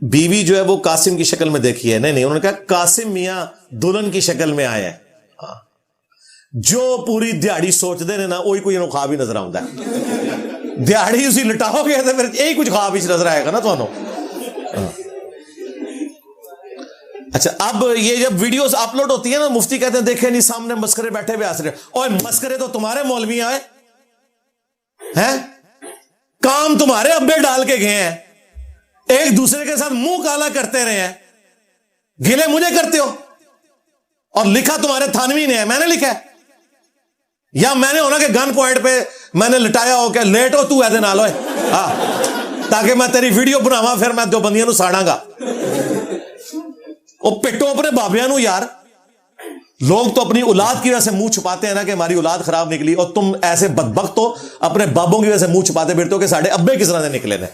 بیوی جو ہے وہ قاسم کی شکل میں دیکھی ہے. نہیں, انہوں نے کہا قاسم میاں دلہن کی شکل میں آئے ہیں. جو پوری دیہڑی سوچتے ہیں نا وہی کوئی خواب ہی نظر آتا ہے. دیہڑی اسی لٹاؤ گے تو پھر یہی کچھ خواب ہی نظر آئے گا نا تمہوں. اچھا, اب یہ جب ویڈیوز اپلوڈ ہوتی ہے نا, مفتی کہتے ہیں دیکھیں نہیں سامنے مسکرے بیٹھے ہوئے ہنس رہے. اوے مسکرے تو تمہارے مولوی آئے ہیں, کام تمہارے ابے ڈال کے گئے ہیں, ایک دوسرے کے ساتھ منہ کالا کرتے رہے ہیں, گلے مجھے کرتے ہو. اور لکھا تمہارے تھانوی نے ہے, میں نے لکھا ہے, یا میں نے ہونا کہ گن پوائنٹ پہ میں نے لٹایا ہو کہ لیٹ ہو تو ایسے نال ہوئے تاکہ میں تیری ویڈیو بناواں پھر میں دو بندیاں نو ساڑاں گا. وہ پٹو اپنے بابیاں نو یار. لوگ تو اپنی اولاد کی وجہ سے منہ چھپاتے ہیں نا کہ ہماری اولاد خراب نکلی, اور تم ایسے بدبخت ہو اپنے بابوں کی وجہ سے منہ چھپاتے پھرتے ہو کہ ساڑھے ابے کس طرح سے نکلے نے.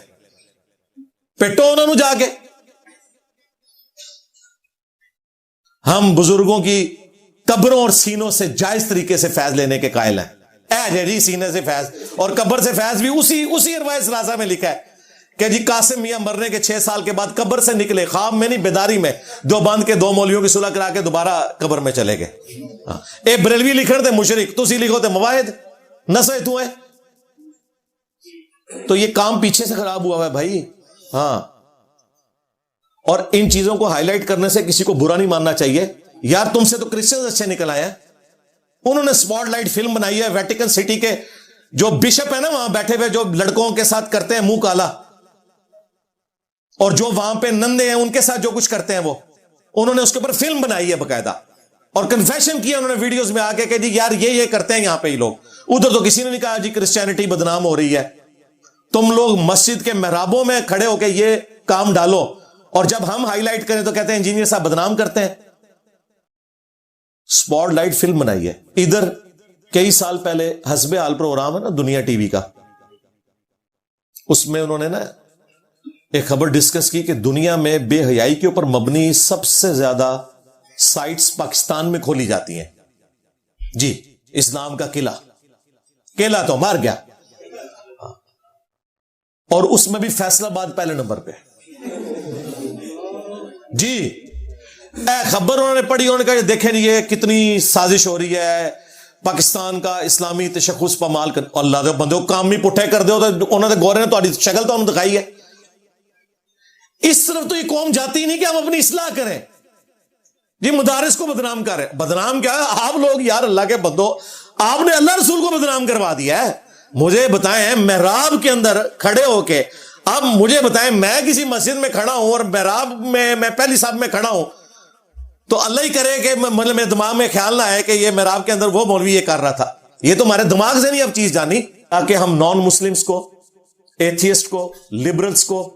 پٹو انہوں نے جا کے. ہم بزرگوں کی قبروں اور سینوں سے جائز طریقے سے فیض لینے کے قائل ہیں. اے جی سینے سے فیض اور قبر سے فیض بھی اسی روایت ثلاثہ میں لکھا ہے کہ جی قاسم میاں مرنے کے 6 سال کے بعد قبر سے نکلے, خواب میں نہیں بیداری میں, دیوبند کے 2 مولویوں کی صلح کرا کے دوبارہ قبر میں چلے گئے. اے بریلوی لکھن تے مشرک, تسی لکھو تے مواحد, نسے تو ہے. تو یہ کام پیچھے سے خراب ہوا ہے بھائی. ہاں, اور ان چیزوں کو ہائی لائٹ کرنے سے کسی کو برا نہیں ماننا چاہیے. یار تم سے تو کرسچنز اچھے نکل آئے ہیں. انہوں نے سپاٹ لائٹ فلم بنائی ہے ویٹیکن سٹی کے جو بشپ ہے نا وہاں بیٹھے ہوئے, جو لڑکوں کے ساتھ کرتے ہیں منہ کالا, اور جو وہاں پہ نندے ہیں ان کے ساتھ جو کچھ کرتے ہیں وہ, انہوں نے اس کے اوپر فلم بنائی ہے باقاعدہ, اور کنفیشن کیا انہوں نے ویڈیوز میں آ کے کہ جی یار یہ کرتے ہیں یہاں پہ ہی لوگ. ادھر تو کسی نے نہیں کہا جی کرسچینٹی بدنام ہو رہی ہے. تم لوگ مسجد کے محرابوں میں کھڑے ہو کے یہ کام ڈالو, اور جب ہم ہائی لائٹ کریں تو کہتے ہیں انجینئر صاحب بدنام کرتے ہیں. سپاٹ لائٹ فلم بنائی ہے. ادھر کئی سال پہلے حسب حال پروگرام ہے نا دنیا ٹی وی کا, اس میں انہوں نے نا ایک خبر ڈسکس کی کہ دنیا میں بے حیائی کے اوپر مبنی سب سے زیادہ سائٹس پاکستان میں کھولی جاتی ہیں. جی اسلام کا قلعہ تو مار گیا, اور اس میں بھی فیصلہ آباد پہلے نمبر پہ. جی اے خبر انہوں نے پڑھی, انہوں نے کہا دیکھیں یہ کتنی سازش ہو رہی ہے پاکستان کا اسلامی تشخص پامال کر. اللہ دے بندے کام ہی پٹھے کر دو, تو انہوں نے گورے نے تہاڈی شکل تو انہوں نے دکھائی ہے. اس طرف تو یہ قوم جاتی نہیں کہ ہم اپنی اصلاح کریں. جی مدارس کو بدنام کر رہے ہیں. بدنام کیا ہے آپ لوگ یار, اللہ کے بندو, آپ نے اللہ رسول کو بدنام کروا دیا ہے. مجھے بتائیں محراب کے اندر کھڑے ہو کے, اب مجھے بتائیں میں کسی مسجد میں کھڑا ہوں اور محراب میں پہلی صف میں کھڑا ہوں, تو اللہ ہی کرے کہ مطلب میرے دماغ میں خیال نہ آئے کہ یہ محراب کے اندر وہ مولوی یہ کر رہا تھا. یہ تو ہمارے دماغ سے نہیں اب چیز جانی, تاکہ ہم نان مسلمز کو, ایتھیسٹ کو, لبرلز کو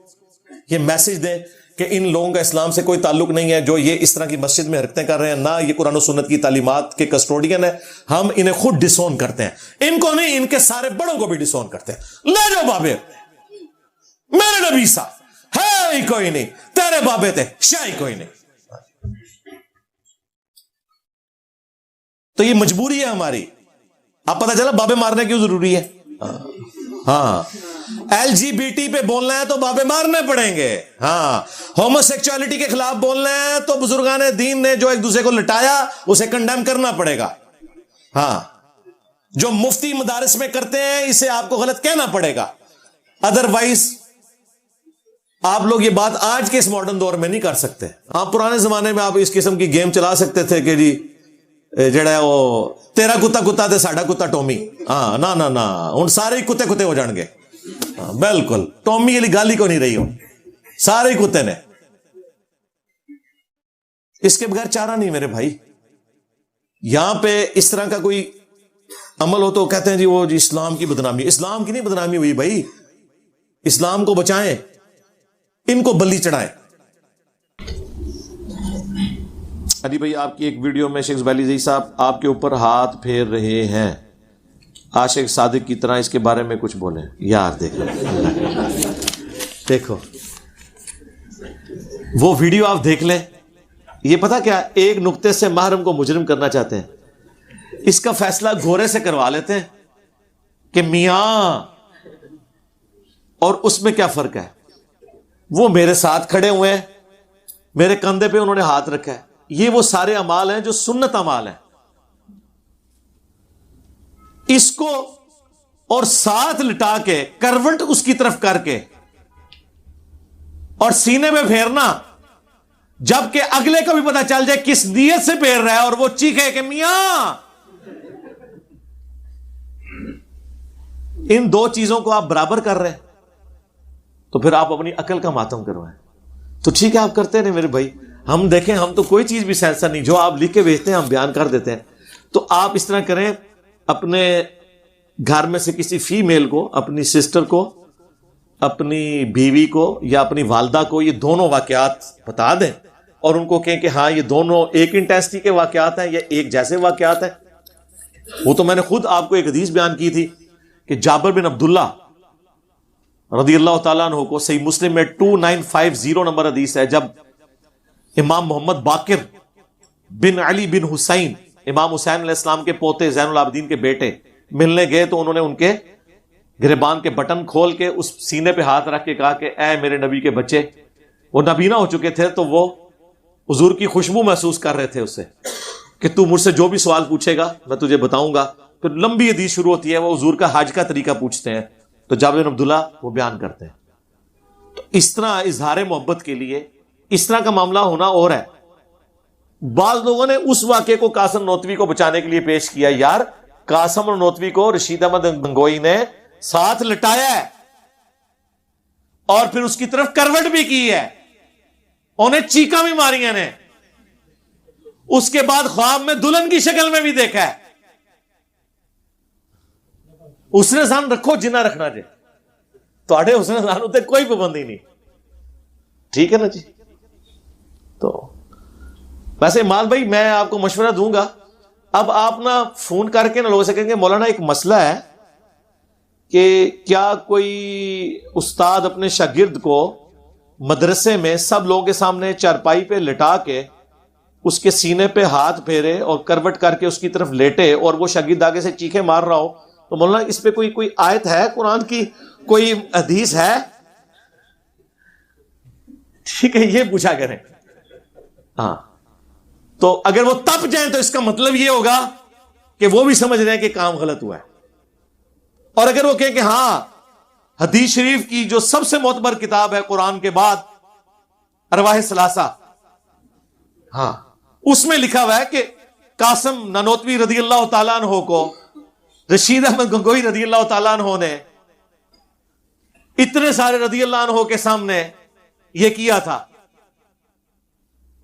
یہ میسج دیں کہ ان لوگوں کا اسلام سے کوئی تعلق نہیں ہے جو یہ اس طرح کی مسجد میں حرکتیں کر رہے ہیں, نہ یہ قرآن و سنت کی تعلیمات کے کسٹوڈین ہیں. ہم انہیں خود ڈسون کرتے ہیں, ان کو نہیں, ان کے سارے بڑوں کو بھی ڈسون کرتے ہیں. لے جاؤ بابے, میرے نبی صاحب ہے ہی کوئی نہیں, تیرے بابے تھے شاہی کوئی نہیں. تو یہ مجبوری ہے ہماری. اب پتہ چلا بابے مارنے کیوں ضروری ہے. ہاں ایل جی بی ٹی پہ بولنا ہے تو بابے مارنے پڑیں گے. ہاں ہومو سیکچوالٹی کے خلاف بولنا ہے تو بزرگان دین نے جو ایک دوسرے کو لٹایا اسے کنڈیم کرنا پڑے گا. ہاں جو مفتی مدارس میں کرتے ہیں اسے آپ کو غلط کہنا پڑے گا. ادروائز آپ لوگ یہ بات آج کے اس ماڈرن دور میں نہیں کر سکتے. آپ پرانے زمانے میں آپ اس قسم کی گیم چلا سکتے تھے کہ جی جڑا ہے وہ تیرا کتا تے ساڈا کتا ٹومی. ہاں نہ ہن سارے ہی کتے ہو جان گے. بالکل ٹومی والی گل ہی کو نہیں رہی, ہو سارے ہی کتے نے. اس کے بغیر چارہ نہیں میرے بھائی. یہاں پہ اس طرح کا کوئی عمل ہو تو کہتے ہیں جی وہ جی اسلام کی بدنامی. اسلام کی نہیں بدنامی ہوئی بھائی, اسلام کو بچائیں, ان کو بلی چڑھائیں. علی بھائی آپ کی ایک ویڈیو میں شیخ زبیلی زئی صاحب آپ کے اوپر ہاتھ پھیر رہے ہیں, عاشق صادق کی طرح, اس کے بارے میں کچھ بولیں. یار دیکھو وہ ویڈیو آپ دیکھ لیں. یہ پتا کیا, ایک نقطے سے محرم کو مجرم کرنا چاہتے ہیں, اس کا فیصلہ گھوڑے سے کروا لیتے ہیں کہ میاں, اور اس میں کیا فرق ہے. وہ میرے ساتھ کھڑے ہوئے ہیں, میرے کندھے پہ انہوں نے ہاتھ رکھا ہے. یہ وہ سارے اعمال ہیں جو سنت اعمال ہیں. اس کو اور ساتھ لٹا کے کروٹ اس کی طرف کر کے اور سینے میں پھیرنا, جبکہ اگلے کو بھی پتا چل جائے کس نیت سے پھیر رہا ہے, اور وہ چیخے کہ میاں. ان دو چیزوں کو آپ برابر کر رہے ہیں تو پھر آپ اپنی عقل کا ماتم کروائیں. تو ٹھیک ہے آپ کرتے رہے میرے بھائی, ہم دیکھیں ہم تو کوئی چیز بھی سینسر نہیں, جو آپ لکھ کے بھیجتے ہیں ہم بیان کر دیتے ہیں. تو آپ اس طرح کریں, اپنے گھر میں سے کسی فیمیل کو, اپنی سسٹر کو, اپنی بیوی کو یا اپنی والدہ کو یہ دونوں واقعات بتا دیں اور ان کو کہیں کہ ہاں یہ دونوں ایک انٹینسٹی کے واقعات ہیں یا ایک جیسے واقعات ہیں. وہ تو میں نے خود آپ کو ایک حدیث بیان کی تھی کہ جابر بن عبداللہ رضی اللہ تعالیٰ عنہ کو, صحیح مسلم میں 2950 نمبر حدیث ہے, جب امام محمد باقر بن علی بن حسین, امام حسین علیہ السلام کے پوتے, زین العابدین کے بیٹے, ملنے گئے تو انہوں نے ان کے گریبان کے بٹن کھول کے اس سینے پہ ہاتھ رکھ کے کہا کہ اے میرے نبی کے بچے. وہ نبینا ہو چکے تھے تو وہ حضور کی خوشبو محسوس کر رہے تھے اس سے کہ تو مجھ سے جو بھی سوال پوچھے گا میں تجھے بتاؤں گا. پھر لمبی حدیث شروع ہوتی ہے, وہ حضور کا حج کا طریقہ پوچھتے ہیں تو جابر بن عبداللہ وہ بیان کرتے ہیں. تو اس طرح اظہار محبت کے لیے اس طرح کا معاملہ ہونا اور ہے. بعض لوگوں نے اس واقعے کو قاسم نوتوی کو بچانے کے لیے پیش کیا, یار قاسم نوتوی کو رشید احمد گنگوئی نے ساتھ لٹایا ہے اور پھر اس کی طرف کروٹ بھی کی ہے, انہیں چیکاں بھی ماری ہیں نے, اس کے بعد خواب میں دلہن کی شکل میں بھی دیکھا ہے. حسن زن رکھو جنہ رکھنا جائے, تھوڑے حسن زن ہوتے کوئی پابندی نہیں, ٹھیک ہے نا جی. تو ویسے مال بھائی میں آپ کو مشورہ دوں گا, اب آپ نا فون کر کے نہ لوگ سے کہیں گے مولانا ایک مسئلہ ہے کہ کیا کوئی استاد اپنے شاگرد کو مدرسے میں سب لوگوں کے سامنے چارپائی پہ لٹا کے اس کے سینے پہ ہاتھ پھیرے اور کروٹ کر کے اس کی طرف لیٹے اور وہ شاگرد آگے سے چیخے مار رہا ہو, تو مولانا اس پہ کوئی آیت ہے قرآن کی, کوئی حدیث ہے؟ ٹھیک ہے یہ پوچھا کریں. ہاں تو اگر وہ تپ جائیں تو اس کا مطلب یہ ہوگا کہ وہ بھی سمجھ رہے ہیں کہ کام غلط ہوا ہے. اور اگر وہ کہیں کہ ہاں حدیث شریف کی جو سب سے معتبر کتاب ہے قرآن کے بعد ارواح ثلاثہ, ہاں اس میں لکھا ہوا ہے کہ قاسم نانوتوی رضی اللہ تعالیٰ عنہ کو رشید احمد گنگوئی رضی اللہ تعالیٰ عنہ نے اتنے سارے رضی اللہ عنہ کے سامنے یہ کیا تھا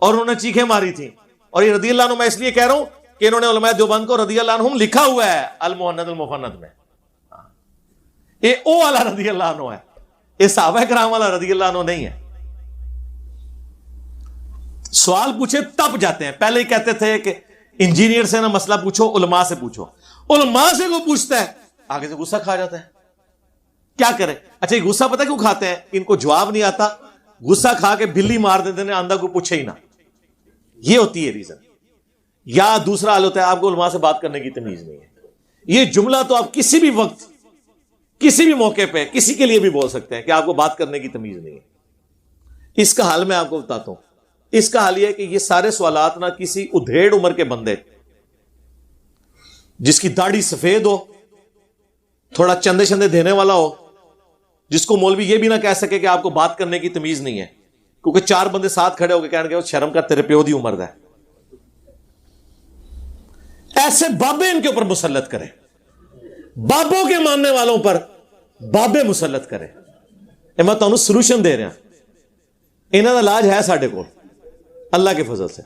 اور انہوں نے چیخیں ماری تھی. اور یہ رضی اللہ عنہ میں اس لیے کہہ رہا ہوں کہ انہوں نے علماء دیوبند کو رضی اللہ عنہم لکھا ہوا ہے المہند المفند میں. یہ او والا رضی اللہ عنہ ہے, یہ صحابہ کرام والا رضی اللہ عنہ نہیں ہے. سوال پوچھے تب جاتے ہیں. پہلے ہی کہتے تھے کہ انجینئر سے نہ مسئلہ پوچھو, علماء سے پوچھو. علماء سے کو پوچھتا ہے آگے سے غصہ کھا جاتا ہے. کیا کرے؟ اچھا یہ غصہ پتہ کیوں کھاتے ہیں؟ ان کو جواب نہیں آتا, غصہ کھا کے بلی مار دیتے ہیں, آندھا کو پوچھے ہی نہ. یہ ہوتی ہے ریزن. یا دوسرا حال ہوتا ہے آپ کو علماء سے بات کرنے کی تمیز نہیں ہے. یہ جملہ تو آپ کسی بھی وقت کسی بھی موقع پہ کسی کے لیے بھی بول سکتے ہیں کہ آپ کو بات کرنے کی تمیز نہیں ہے. اس کا حل میں آپ کو بتاتا ہوں. اس کا حل یہ ہے کہ یہ سارے سوالات نہ کسی ادھیڑ عمر کے بندے جس کی داڑھی سفید ہو, تھوڑا چندے چندے دینے والا ہو, جس کو مولوی یہ بھی نہ کہہ سکے کہ آپ کو بات کرنے کی تمیز نہیں ہے, کیونکہ چار بندے ساتھ کھڑے ہو کے کہنے گے شرم کر تیرے پیو دی عمر ہے. ایسے بابے ان کے اوپر مسلط کرے, بابوں کے ماننے والوں پر بابے مسلط کرے. میں تمہیں سولوشن دے رہا, انہاں دا علاج ہے ساڈے کول اللہ کے فضل سے.